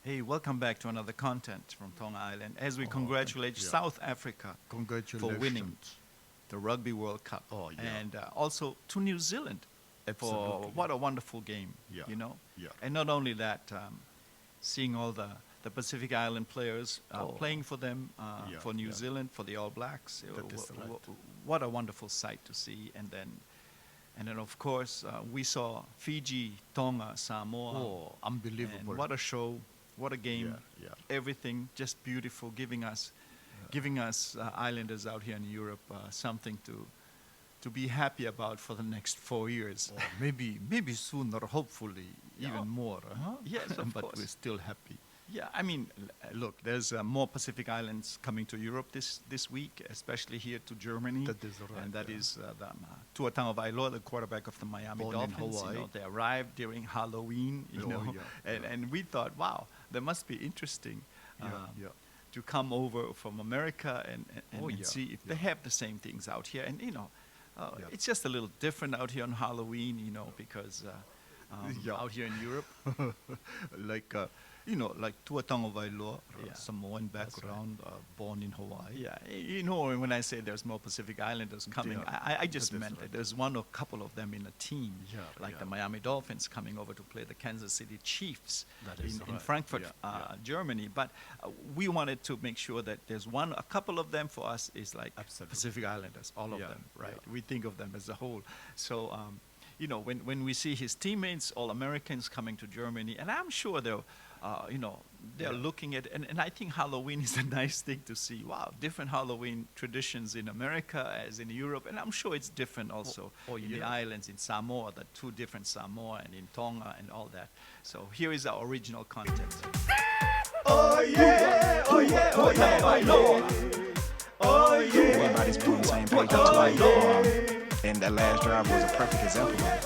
Hey, welcome back to another content from Tonga Island as we congratulate yeah. South Africa for Congratulations. winning the Rugby World Cup. Oh, yeah. And also to New Zealand for Absolutely. what a wonderful game, Yeah. you know? Yeah. And not only that, seeing all the Pacific Island players playing for them, Yeah, for New yeah. Zealand, for the All Blacks. That is right. What a wonderful sight to see. And then of course, we saw Fiji, Tonga, Samoa. Oh, unbelievable. And what a show, what a game. Yeah. Everything just beautiful, giving us islanders out here in Europe something to be happy about for the next 4 years. Oh, maybe sooner, hopefully, even more. Huh? Yes, of but course. we're still happy. Yeah, I mean, look, there's more Pacific Islands coming to Europe this week, especially here to Germany. That is right, And that yeah. is Tua Tagovailoa, the quarterback of the Miami Born in Dolphins. Hawaii. They arrived during Halloween, Oh, know, yeah, and we thought, wow, that must be interesting Yeah. to come over from America and Oh, and yeah, see if they yeah. have the same things out here. And, Yeah. it's just a little different out here on Halloween, because Yeah. out here in Europe. like, like Tua Tagovailoa, Yeah. Samoan background, born in Hawaii. Yeah, when I say there's more Pacific Islanders coming, Yeah, I just that is meant right. that there's one or couple of them in a team, Yeah, like yeah. the Miami Dolphins coming over to play the Kansas City Chiefs That is in right. Frankfurt, Yeah, Germany. But we wanted to make sure that there's a couple of them for us is like Absolutely. Pacific Islanders, all of Yeah, them, right? yeah. We think of them as a whole. So, when we see his teammates, all Americans coming to Germany, and I'm sure they're Yeah. looking at, and I think Halloween is a nice thing to see. Wow, different Halloween traditions in America as in Europe, and I'm sure it's different also in the yeah. islands, in Samoa, the two different Samoa, and in Tonga and all that. So here is our original content. Oh yeah, oh yeah, oh yeah, oh yeah. Everybody's been on the same page tonight. And that last drive was a perfect example of it.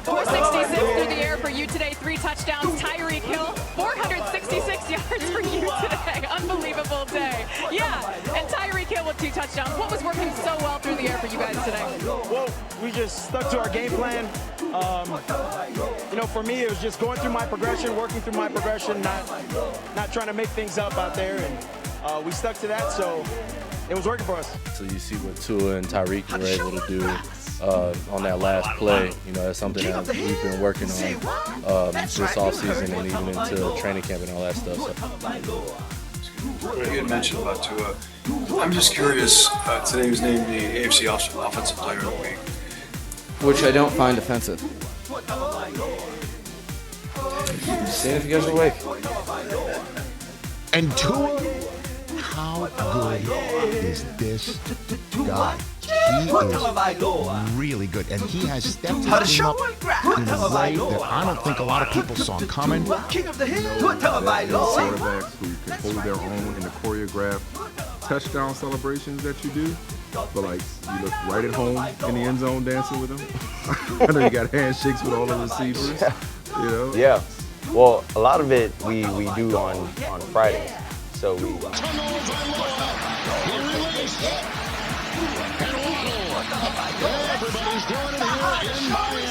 466 through the air for you today. 3 touchdowns. Tyreek Hill, 466 yards for you today. Unbelievable day. Yeah, and Tyreek Hill with 2 touchdowns. What was working so well through the air for you guys today? Well, we just stuck to our game plan. For me, it was just going through my progression, working through my progression, not trying to make things up out there, and we stuck to that, so it was working for us. So you see what Tua and Tyreek were able to do on that last play. That's something that we've been working on this offseason and even into training camp and all that stuff. So. You had mentioned about Tua. I'm just curious, today he was named the AFC Offensive Player of the Week. Which I don't find offensive. Seeing if you guys are awake. And Tua, how good is this guy? He is really good, and he has stepped his game up in a way that I don't think a lot of people saw coming. King of the hill, Tua Tagovailoa. Quarterbacks who can hold their own in the choreographed touchdown celebrations that you do. But like, you look right at home in the end zone dancing with them. I know you got handshakes with all the receivers. Yeah. Well, a lot of it we do on Fridays. So we. Everybody's doing it here in Miami.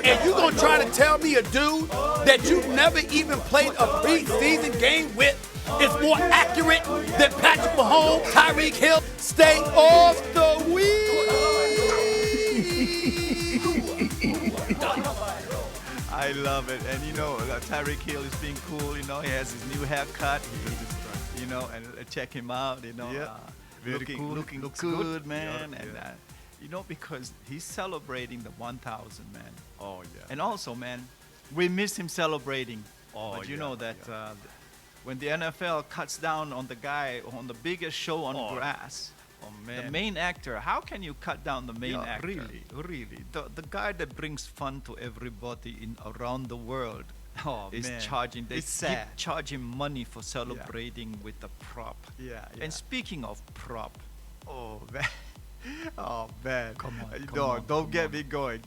And you gonna try to tell me a dude that you've never even played a preseason game with is more accurate than Patrick Mahomes, Tyreek Hill? Stay off the wheel. I love it, and Tyreek Hill is being cool. He has his new haircut. And check him out. Looking good, man. Yeah. And because he's celebrating the 1,000, man. Oh, yeah. And also, man, we miss him celebrating. Oh, But you yeah, know that yeah. when the NFL cuts down on the guy on the biggest show on grass. Oh, man. The main actor, how can you cut down the main actor? Really. The guy that brings fun to everybody around the world Oh, is man. charging. They It's sad. charge him money for celebrating with the prop. Yeah. And speaking of prop, Oh, man. Oh, man. Come on, No, come on, don't come get on. me going.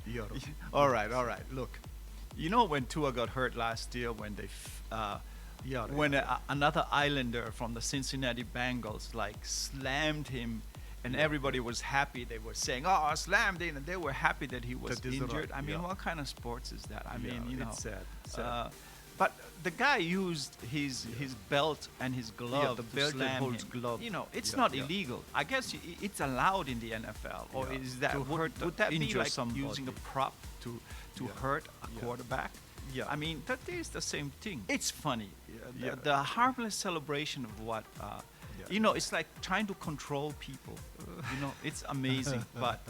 all right. Look, when Tua got hurt last year, when another Islander from the Cincinnati Bengals slammed him and everybody was happy. They were saying, "Oh, slammed in," and they were happy that he was injured. I mean, what kind of sports is that? I mean, you know, it's sad. but the guy used his belt and his glove the to belt slam and holds him. glove. You know, it's not illegal. I guess it's allowed in the NFL, or is that would that be injure like somebody. using a prop to hurt a quarterback? Yeah. I mean, that is the same thing. It's funny. The harmless celebration of what, you know, it's like trying to control people. You know, it's amazing. But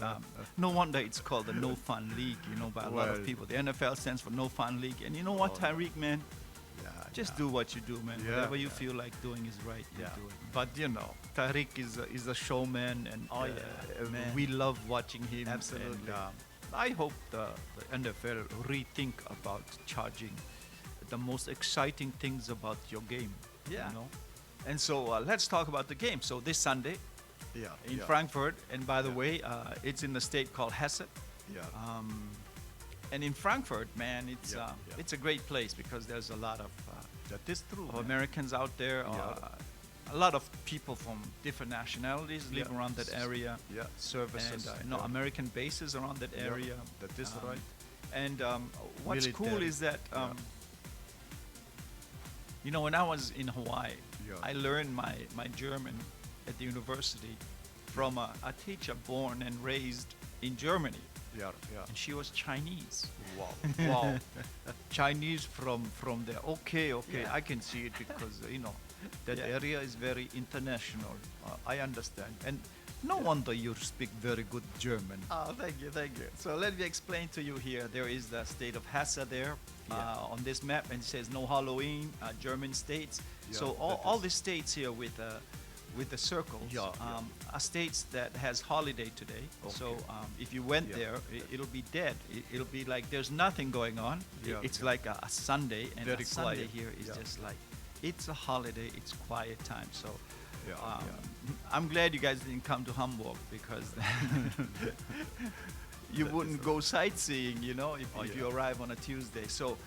no wonder it's called the No Fun League, you know, by a lot of people. The NFL stands for No Fun League. And you know what, Tyreek, man? Just do what you do, man. Whatever you feel like doing is right. You do it. But you know, Tyreek is a showman, and man. we love watching him. Absolutely. And, I hope the NFL rethink about charging the most exciting things about your game. Yeah. You know? And so let's talk about the game. So this Sunday in Frankfurt, and by the way, it's in the state called Hesse. And in Frankfurt, man, it's a great place because there's a lot of that is true, of Americans out there. A lot of people from different nationalities live around that area. Services. And American bases around that area. That is right. And what's Military. cool is that, you know, when I was in Hawaii, I learned my German at the university from a teacher born and raised in Germany. And she was Chinese. Wow. Chinese from there. Okay. I can see it because, you know, that area is very international. I understand. And no wonder you speak very good German. Oh, thank you. So let me explain to you here. There is the state of Hesse there on this map, and it says no Halloween, German states. So all the states here with the circles are states that has holiday today. So if you went there, it'll be dead. It'll be like there's nothing going on. It's like a Sunday, and Very a Sunday quiet. here is just like it's a holiday. It's quiet time. So. I'm glad you guys didn't come to Hamburg because you wouldn't go sightseeing, you know, if you arrive on a Tuesday. So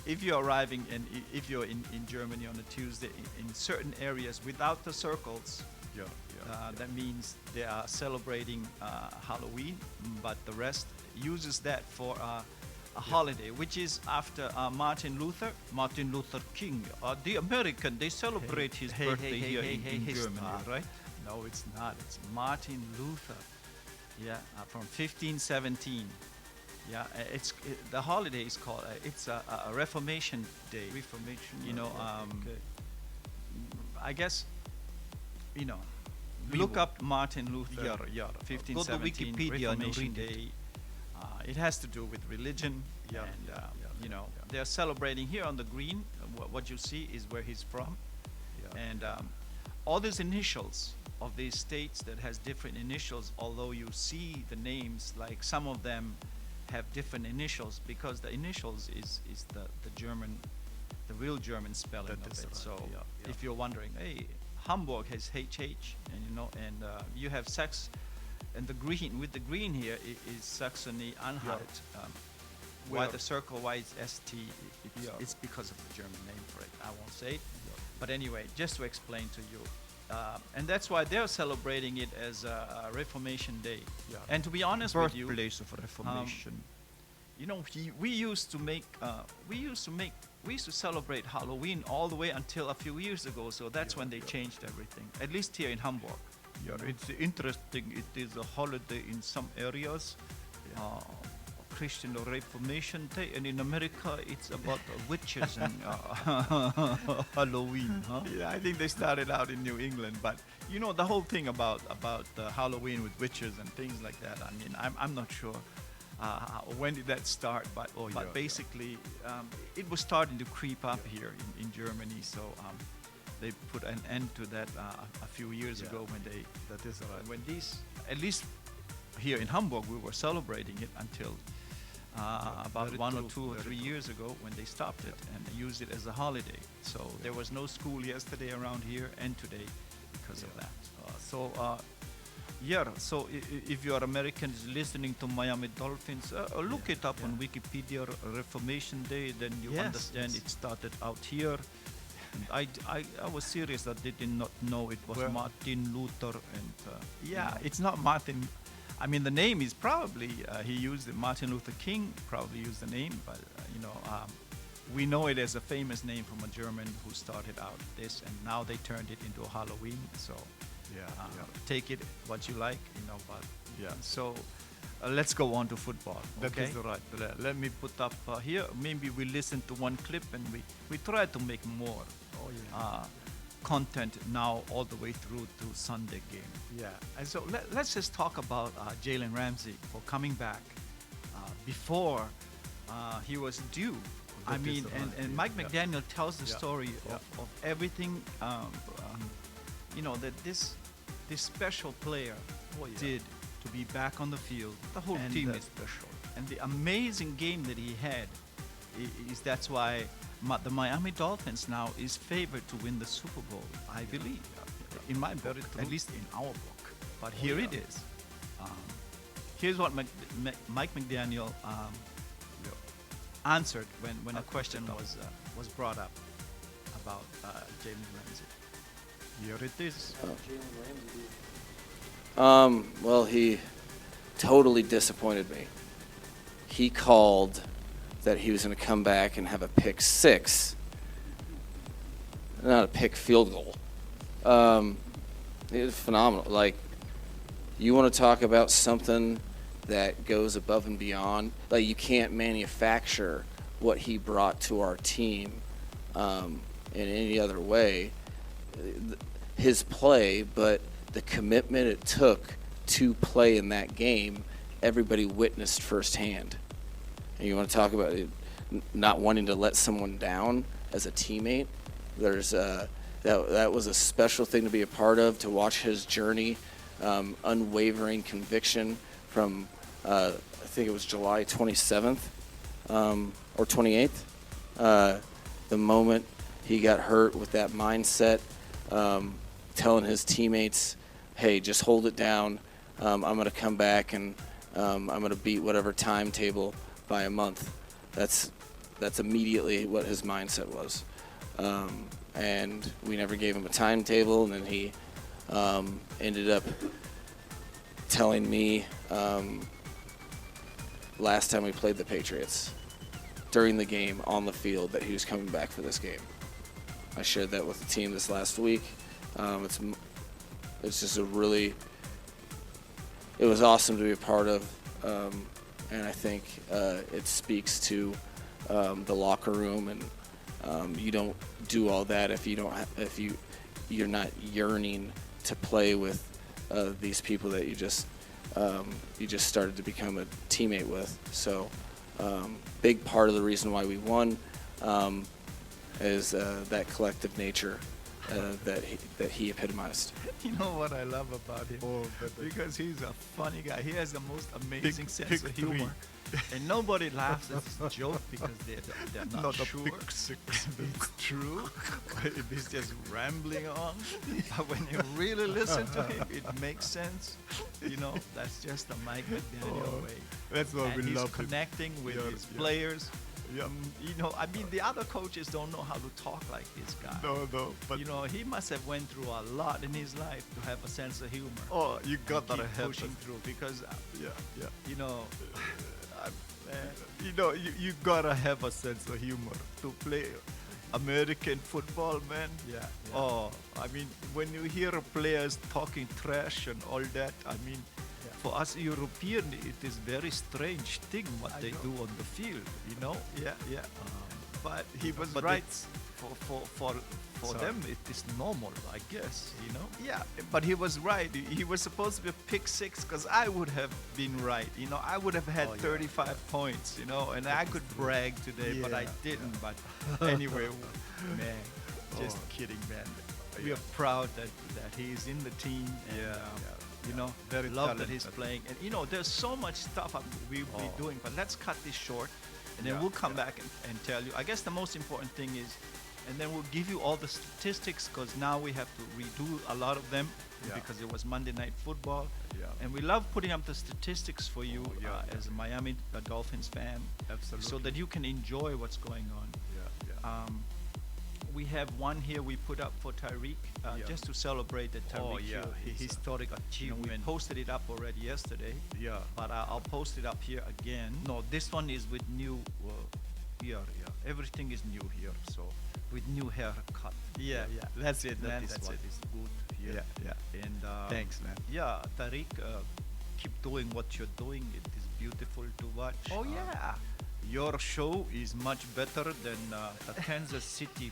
if you're arriving and if you're in Germany on a Tuesday, in certain areas without the circles, that means they are celebrating Halloween, but the rest uses that for a holiday, which is after Martin Luther King. The American, they celebrate his birthday here in Germany, right? No, it's not. It's Martin Luther. From 1517. The holiday is called. It's a Reformation Day. You know, I guess, you know, look up Martin Luther. 1517. Go to Wikipedia and Reformation read it. Day. It has to do with religion, you know, they're celebrating here on the green. What you see is where he's from, and all these initials of these states that has different initials. Although you see the names, like some of them have different initials because the initials is the German, the real German spelling of it. So if you're wondering, hey, Hamburg has HH, and you know, and you have Sax. And the green, with the green here, is Saxony-Anhalt. Why the circle, why it's ST, it's because of the German name for it. I won't say it. But anyway, just to explain to you. And that's why they're celebrating it as a Reformation Day. And to be honest with you, Birthplace of Reformation. you know, we used to celebrate Halloween all the way until a few years ago. So that's when they changed everything, at least here in Hamburg. It's interesting. It is a holiday in some areas, Christian or Reformation Day, and in America it's about witches and Halloween. Huh? Yeah, I think they started out in New England, but you know the whole thing about Halloween with witches and things like that. I mean, I'm not sure when did that start, but basically it was starting to creep up here in Germany. So. They put an end to that a few years ago when they. That is right. When these, at least here in Hamburg, we were celebrating it until about 1 or 2 or 3 years ago when they stopped it and they used it as a holiday. So there was no school yesterday around here and today because of that. So if you are Americans listening to Miami Dolphins, look it up on Wikipedia, Reformation Day, then you understand it started out here. I was serious that they did not know it was Well- Martin Luther and Yeah, it's not Martin. I mean, the name is probably he used it. Martin Luther King probably used the name, but we know it as a famous name from a German who started out this, and now they turned it into a Halloween. So take it what you like, But So let's go on to football. That Okay. is right. Let me put up here. Maybe we listen to one clip and we try to make more content now all the way through to Sunday game. Yeah. And so let's just talk about Jalen Ramsey for coming back before he was due. I That mean, is and right. Mike Yeah. McDaniel tells the Yeah. story Yeah. of everything, that this special player did to be back on the field. The whole And, team is special. And the amazing game that he had is that's why the Miami Dolphins now is favored to win the Super Bowl, I believe, in my book, at least in our book. But here it is. Here's what Mike McDaniel answered when a question was brought up about Jalen Ramsey. Here it is. Well, he totally disappointed me. He called that he was going to come back and have a pick six, not a pick field goal. It was phenomenal. Like, you want to talk about something that goes above and beyond? Like, you can't manufacture what he brought to our team in any other way. His play, but the commitment it took to play in that game, everybody witnessed firsthand. And you want to talk about it, not wanting to let someone down as a teammate. There's that was a special thing to be a part of, to watch his journey, unwavering conviction from I think it was July 27th or 28th. The moment he got hurt, with that mindset, telling his teammates, hey, just hold it down. I'm going to come back and I'm going to beat whatever timetable by a month. That's immediately what his mindset was. And we never gave him a timetable, and then he ended up telling me last time we played the Patriots, during the game on the field, that he was coming back for this game. I shared that with the team this last week. It's just it was awesome to be a part of, and I think it speaks to the locker room, and you don't do all that if you're not yearning to play with these people that you just started to become a teammate with. So big part of the reason why we won is that collective nature that he epitomized. You know what I love about him? Because he's a funny guy. He has the most amazing sense of humor. And nobody laughs at his joke because they're not sure. It's true. He's just rambling on. But when you really listen to him, it makes sense. That's just the Mike McDaniel way. That's what And we he's love. connecting with his players. I mean, the other coaches don't know how to talk like this guy. No, but He must have went through a lot in his life to have a sense of humor. oh, you got Keep to have pushing through because, you gotta have a sense of humor to play American football, man. Yeah. Oh, I mean, when you hear players talking trash and all that, I mean, for us European, it is very strange thing what they do on the field, Yeah. But he was But right. For them, it is normal, I guess, Yeah, but he was right. He was supposed to be a pick six because I would have been right. I would have had 35 points, and I could brag today, but I didn't. But anyway, man, just kidding, man. We are proud that he's in the team. And, very love that he's talented. playing. And, there's so much stuff we'll be doing, but let's cut this short. And then we'll come back and tell you. I guess the most important thing is, and then we'll give you all the statistics because now we have to redo a lot of them because it was Monday Night Football. Yeah. And we love putting up the statistics for you as a Miami Dolphins fan. Absolutely. So that you can enjoy what's going on. we have one here we put up for Tyreek, just to celebrate the Tyreek Hill, his historic achievement. We posted it up already yesterday. Yeah. But I'll post it up here again. No, this one is with new. Everything is new here, so with new haircut. Yeah. That's it, man. This That's one it. is good here. Yeah. And Thanks, man. Yeah, Tyreek, keep doing what you're doing. It is beautiful to watch. Oh, yeah. Your show is much better than the Kansas City.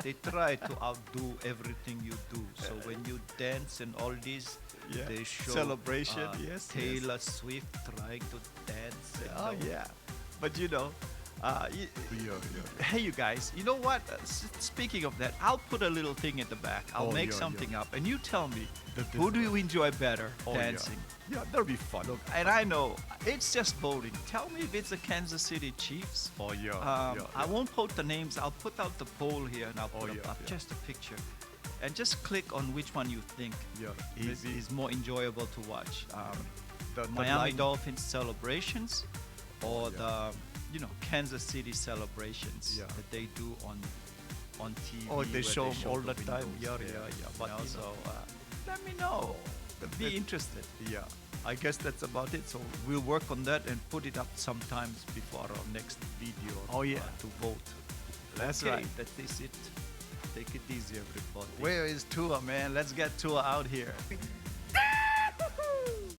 They try to outdo everything you do. So when you dance and all this, they show celebration. Yes. Taylor Swift trying to dance. And Oh yeah. But you know. Hey, you guys, you know what? Speaking of that, I'll put a little thing at the back. I'll make something up, and you tell me, who do you enjoy better dancing? Yeah, that'll be fun. Look, and I know, it's just voting. Tell me if it's the Kansas City Chiefs. Oh, yeah. I won't put the names. I'll put out the poll here, and I'll put up just a picture. And just click on which one you think is more enjoyable to watch. The Miami Dolphins celebrations or the Kansas City celebrations that they do on TV. Oh, they show them all the windows. time. Yeah. But let me know. Be interested. Yeah. I guess that's about it. So We'll work on that and put it up sometimes before our next video. To vote. That's okay, right. That is it. Take it easy, everybody. Where is Tua, man? Let's get Tua out here.